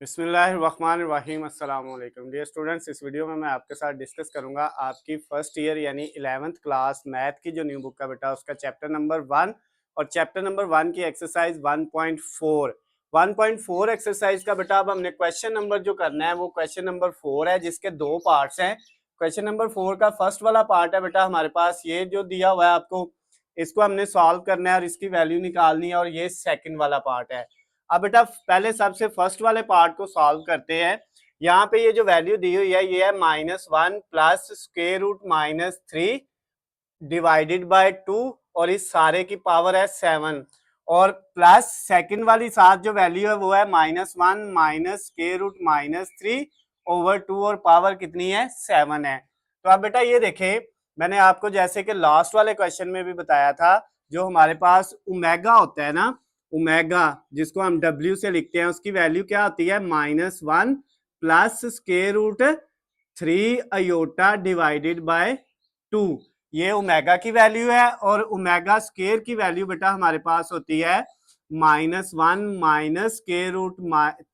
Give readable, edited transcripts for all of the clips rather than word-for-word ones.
बिस्मिल्लाहिर्रहमानिर्रहीम अस्सलाम वालेकुम डियर स्टूडेंट्स। इस वीडियो में मैं आपके साथ डिस्कस करूंगा आपकी फर्स्ट ईयर यानी 11th क्लास मैथ की जो न्यू बुक का बेटा उसका चैप्टर नंबर 1 और चैप्टर नंबर 1 की एक्सरसाइज 1.4 एक्सरसाइज का बेटा अब हमने क्वेश्चन नंबर जो करना है वो क्वेश्चन नंबर 4 है, जिसके दो पार्ट्स हैं। क्वेश्चन नंबर 4 का फर्स्ट वाला पार्ट है बेटा हमारे पास ये जो दिया हुआ है आपको, इसको हमने सॉल्व करना है और इसकी वैल्यू निकालनी है, और ये सेकंड वाला पार्ट है। अब बेटा पहले सबसे फर्स्ट वाले पार्ट को सॉल्व करते हैं। यहाँ पे ये जो वैल्यू दी हुई है ये है -1 plus square root -3 divided by 2 और इस सारे की पावर है 7 और प्लस सेकंड वाली साथ जो वैल्यू है वो है -1 माइनस स्क्वायर रूट -3 ओवर 2 और पावर कितनी है 7 है। तो अब बेटा ये देखें, मैंने आपको जैसे कि लास्ट वाले क्वेश्चन में भी बताया था, जो हमारे पास ओमेगा होता है ना, ओमेगा जिसको हम W से लिखते हैं, उसकी वैल्यू क्या होती है -1 plus square root 3 iota divided by 2। ये ओमेगा की वैल्यू है और ओमेगा स्क्वायर की वैल्यू बेटा हमारे पास होती है -1 minus square root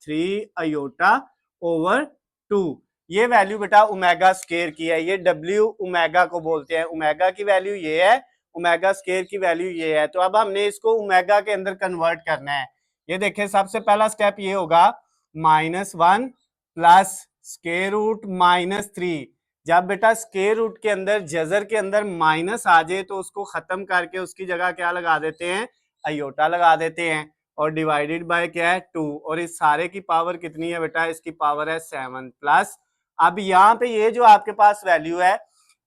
3 iota over 2। ये वैल्यू बेटा ओमेगा स्क्वायर की है, ये W ओमेगा को बोलते हैं। ओमेगा की वैल्यू ये है, ओमेगा स्क्वायर की वैल्यू ये है। तो अब हमने इसको ओमेगा के अंदर कन्वर्ट करना है। ये देखिए सबसे पहला स्टेप ये होगा -1 प्लस स्क्वायर रूट -3। जब बेटा स्क्वायर रूट के अंदर जजर के अंदर माइनस आ जाए तो उसको खत्म करके उसकी जगह क्या लगा देते हैं, अयोटा लगा देते हैं, और डिवाइडेड बाय क्या है 2, और इस सारे की पावर कितनी है बेटा, इसकी पावर है 7 प्लस। अब यहाँ पे ये जो आपके पास वैल्यू है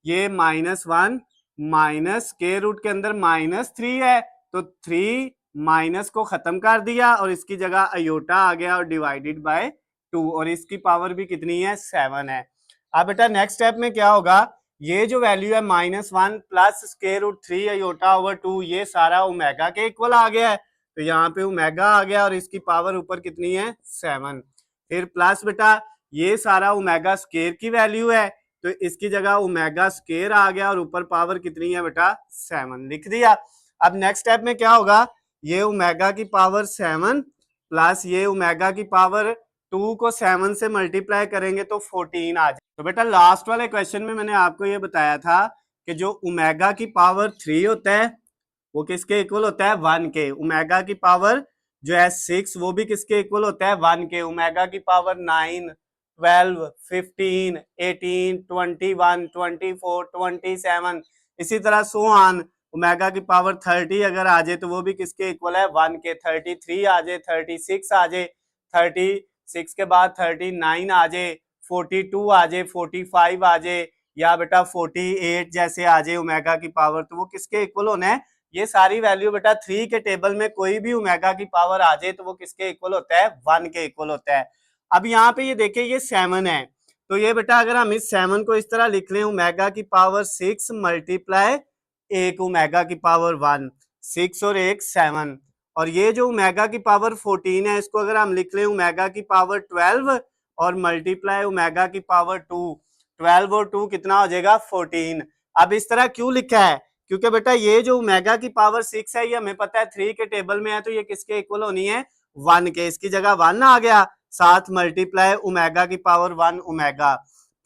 ये -1 माइनस स्क्वायर रूट के अंदर -3 है, तो 3 माइनस को खत्म कर दिया और इसकी जगह अयोटा आ गया और डिवाइडेड बाय 2, और इसकी पावर भी कितनी है 7 है। अब बेटा नेक्स्ट स्टेप में क्या होगा, ये जो वैल्यू है -1 plus square root 3 iota over 2, ये सारा ओमेगा के इक्वल आ गया है, तो यहाँ पे ओमेगा आ गया और इसकी पावर ऊपर कितनी है 7। फिर प्लस बेटा ये सारा ओमेगा स्क्वायर की वैल्यू है, तो इसकी जगह ओमेगा स्क्वायर आ गया और ऊपर पावर कितनी है बेटा 7 लिख दिया। अब नेक्स्ट स्टेप में क्या होगा, ये ओमेगा की पावर 7 प्लस ये ओमेगा की पावर 2 को 7 से मल्टीप्लाई करेंगे तो 14 आ जाए। तो बेटा लास्ट वाले क्वेश्चन में मैंने आपको ये बताया था कि जो ओमेगा की पावर 3 होता है वो किसके इक्वल होता है 1 के। ओमेगा की पावर जो है 6 वो भी किसके इक्वल होता है 1 के। ओमेगा की पावर 9 12 15 18 21 24 27 इसी तरह सो ऑन। ओमेगा की पावर 30 अगर आ जाए तो वो भी किसके इक्वल है 1 के। 33 आ जाए, 36 आ जाए, 36 के बाद 39 आ जाए, 42 आ जाए, 45 आ जाए, या बेटा 48 जैसे आ जाए ओमेगा की पावर, तो वो किसके इक्वल होना है, ये सारी वैल्यू बेटा 3 के टेबल में कोई भी ओमेगा की पावर आ जाए तो वो किसके इक्वल होता है 1 के इक्वल होता है। अब यहाँ पे ये देखिए ये 7 है, तो ये बेटा अगर हम इस 7 को इस तरह लिख लें, ओमेगा की पावर 6 मल्टीप्लाई एक ओमेगा की पावर 1, 6 और 1 7, और ये जो ओमेगा की पावर 14 है इसको अगर हम लिख लें ओमेगा की पावर 12 और मल्टीप्लाई ओमेगा की पावर 2, 12 और 2 कितना हो जाएगा 14। अब इस तरह क्यों लिखा है, क्योंकि बेटा ये जो ओमेगा की पावर 6 है ये हमें पता है 3 के टेबल में है, तो ये किसके इक्वल होनी है 1 के। इसकी जगह 1 आ गया, साथ मल्टीप्लाई ओमेगा की पावर 1 ओमेगा,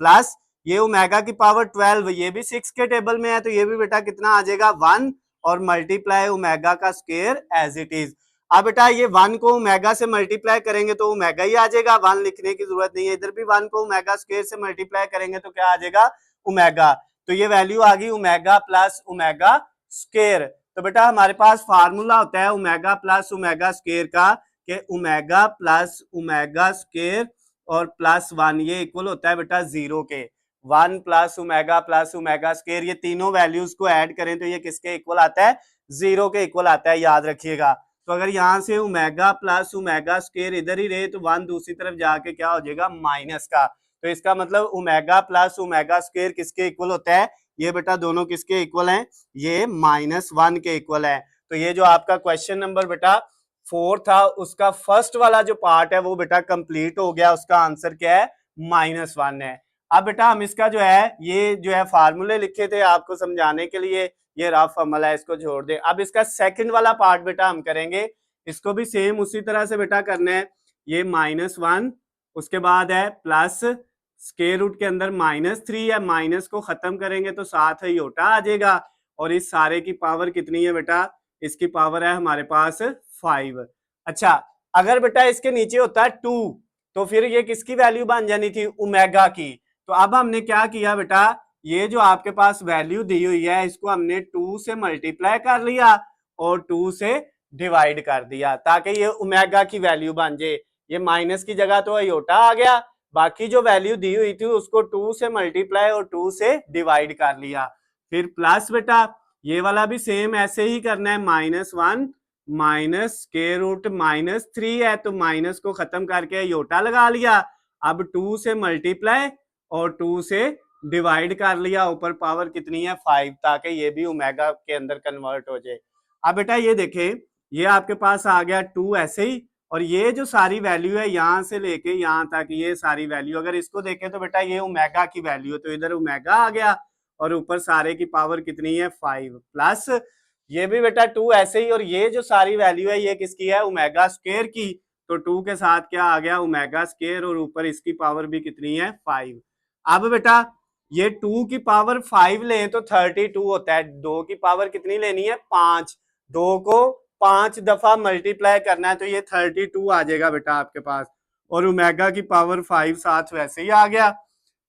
प्लस ये ओमेगा की पावर 12 ये भी 6 के टेबल में है, तो ये भी बेटा कितना आ जाएगा 1 और मल्टीप्लाई ओमेगा का स्क्वायर एज इट इज। अब बेटा ये 1 को ओमेगा से मल्टीप्लाई करेंगे तो ओमेगा ही आ जाएगा, 1 लिखने की जरूरत नहीं है। इधर भी 1 को ओमेगा स्क्वायर से मल्टीप्लाई करेंगे तो क्या आ जाएगा ओमेगा, तो ये वैल्यू आ गई ओमेगा प्लस ओमेगा स्क्वायर। तो बेटा हमारे पास फार्मूला होता है ओमेगा प्लस ओमेगा स्क्वायर का, कि ओमेगा प्लस ओमेगा स्क्वायर और प्लस 1 ये इक्वल होता है बेटा 0 के। 1 प्लस ओमेगा स्क्वायर, ये तीनों वैल्यूज को ऐड करें तो ये किसके इक्वल आता है 0 के इक्वल आता है, याद रखिएगा। तो अगर यहाँ से ओमेगा प्लस ओमेगा स्क्वायर इधर ही रहे तो 1 दूसरी तरफ जाके क्या हो जाएगा माइनस का, तो इसका मतलब ओमेगा प्लस ओमेगा स्क्वायर किसके इक्वल होता है, ये बेटा दोनों किसके इक्वल हैं, ये -1 के इक्वल है। तो ये जो आपका क्वेश्चन नंबर बेटा 4 था उसका फर्स्ट वाला जो पार्ट है वो बेटा कंप्लीट हो गया, उसका आंसर क्या है -1 है। अब बेटा हम इसका जो है ये जो है फार्मूले लिखे थे आपको समझाने के लिए, ये रफ अमल है, इसको छोड़ दे। अब इसका सेकंड वाला पार्ट बेटा हम करेंगे, इसको भी सेम उसी तरह से बेटा करना है। ये -1 उसके बाद है प्लस स्क्वायर रूट के अंदर -3 है, माइनस को खत्म करेंगे तो साथ योटा आ जाएगा और इस सारे की पावर कितनी है बेटा, इसकी पावर है हमारे पास 5। अच्छा अगर बेटा इसके नीचे होता 2 तो फिर ये किसकी वैल्यू बन जानी थी, ओमेगा की। तो अब हमने क्या किया बेटा, ये जो आपके पास वैल्यू दी हुई है इसको हमने 2 से मल्टीप्लाई कर लिया और 2 से डिवाइड कर दिया ताकि ये ओमेगा की वैल्यू बन जाए। ये माइनस की जगह तो अयोटा आ गया, बाकी जो वैल्यू दी हुई थी उसको 2 से मल्टीप्लाई और 2 से डिवाइड कर लिया। फिर प्लस बेटा ये वाला भी सेम ऐसे ही करना है, -1 माइनस स्क्वायर रूट -3 है तो माइनस को खत्म करके योटा लगा लिया। अब 2 से मल्टीप्लाई और 2 से डिवाइड कर लिया, ऊपर पावर कितनी है 5 ताकि ये भी ओमेगा के अंदर कन्वर्ट हो जाए। अब बेटा ये देखें ये आपके पास आ गया 2 ऐसे ही, और ये जो सारी वैल्यू है यहाँ से लेके यहाँ तक ये सारी वैल्यू अगर इसको देखें तो बेटा ये ओमेगा की वैल्यू है तो इधर ओमेगा आ गया और ऊपर सारे की पावर कितनी है 5 प्लस ये भी बेटा 2 ऐसे ही, और ये जो सारी वैल्यू है ये किसकी है ओमेगा स्क्वायर की, तो 2 के साथ क्या आ गया ओमेगा स्क्वायर और ऊपर इसकी पावर भी कितनी है 5। अब बेटा ये 2 की पावर 5 लें तो 32 होता है, 2 की पावर कितनी लेनी है 5, 2 को 5 दफा मल्टीप्लाई करना है तो ये 32 आ जाएगा बेटा आपके पास, और ओमेगा की पावर 5 साथ वैसे ही आ गया।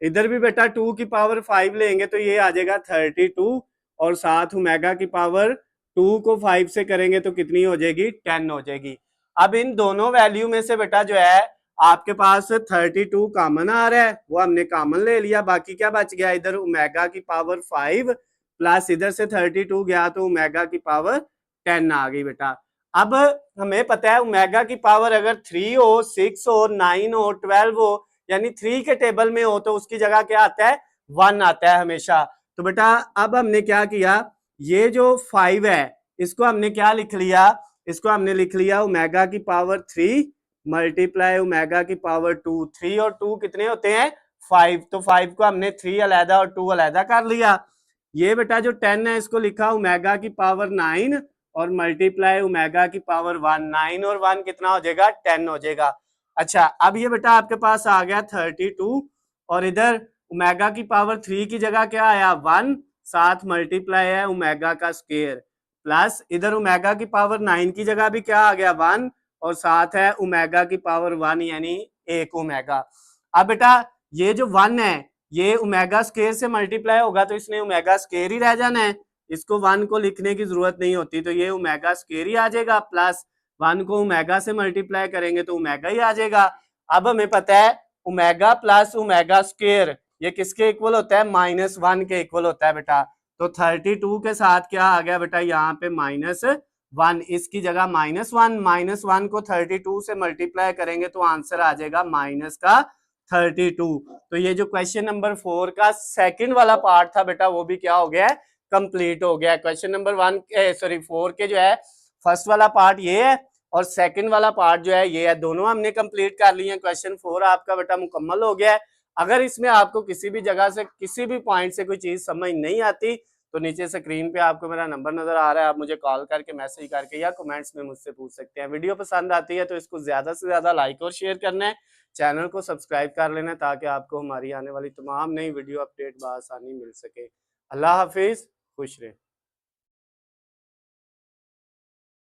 इधर भी बेटा 2 की पावर 5 लेंगे तो ये आ जाएगा 32 और साथ ओमेगा की पावर 2 को 5 से करेंगे तो कितनी हो जाएगी 10 हो जाएगी। अब इन दोनों वैल्यू में से बेटा जो है आपके पास 32 कॉमन आ रहा है, वो हमने कॉमन ले लिया, बाकी क्या बच गया इधर ओमेगा की पावर 5 प्लस इधर से 32 गया तो ओमेगा की पावर 10 आ गई बेटा। अब हमें पता है ओमेगा की पावर अगर 3 हो 6 हो 9 हो 12 हो यानी 3 के टेबल में हो तो उसकी जगह क्या आता है 1 आता है हमेशा। तो बेटा अब हमने क्या किया, ये जो 5 है इसको हमने क्या लिख लिया, इसको हमने लिख लिया ओमेगा की पावर 3 मल्टीप्लाई ओमेगा की पावर 2। 3 और 2 कितने होते हैं 5, तो 5 को हमने 3 अलहदा और 2 अलहदा कर लिया। ये बेटा जो 10 है इसको लिखा ओमेगा की पावर 9 और मल्टीप्लाई ओमेगा की पावर 1, 9 और 1 कितना हो जाएगा 10 हो जाएगा। अच्छा अब ये बेटा आपके पास आ गया 32 और इधर ओमेगा की पावर 3 की जगह क्या आया 1, साथ मल्टीप्लाई है ओमेगा का स्क्वायर प्लस इधर ओमेगा की पावर 9 की जगह भी क्या आ गया 1 और साथ है ओमेगा की पावर 1 यानी 1 ओमेगा। अब बेटा ये जो 1 है ये ओमेगा स्क्वायर से मल्टीप्लाई होगा तो इसने ओमेगा स्क्वायर ही रह जाना है, इसको 1 को लिखने की जरूरत नहीं होती तो ये ओमेगा स्क्वायर ही आ जाएगा, प्लस 1 को ओमेगा से मल्टीप्लाई करेंगे तो ओमेगा ही आ जाएगा। अब हमें पता है ओमेगा प्लस ओमेगा स्क्वायर ये किसके इक्वल होता है -1 के इक्वल होता है बेटा, तो 32 के साथ क्या आ गया बेटा यहाँ पे -1, इसकी जगह -1 -1 को 32 से मल्टीप्लाई करेंगे तो आंसर आ जाएगा माइनस का 32। तो ये जो क्वेश्चन नंबर 4 का सेकंड वाला पार्ट था बेटा वो भी क्या हो गया है कंप्लीट हो गया। क्वेश्चन नंबर 4 के जो है फर्स्ट वाला पार्ट ये है और सेकंड वाला पार्ट जो है ये है, दोनों हमने कंप्लीट कर लिए हैं। क्वेश्चन 4 आपका बेटा मुकम्मल हो गया है। अगर इसमें आपको किसी भी जगह से किसी भी पॉइंट से कोई चीज समझ नहीं आती तो नीचे स्क्रीन पे आपको मेरा नंबर नजर आ रहा है, आप मुझे कॉल करके मैसेज करके या कमेंट्स में मुझसे पूछ सकते हैं। वीडियो पसंद आती है तो इसको ज्यादा से ज्यादा लाइक और शेयर करना है, चैनल को सब्सक्राइब कर लेना है ताकि आपको हमारी आने वाली तमाम नई वीडियो अपडेट बआसानी मिल सके। अल्लाह हाफिज, खुश रहें।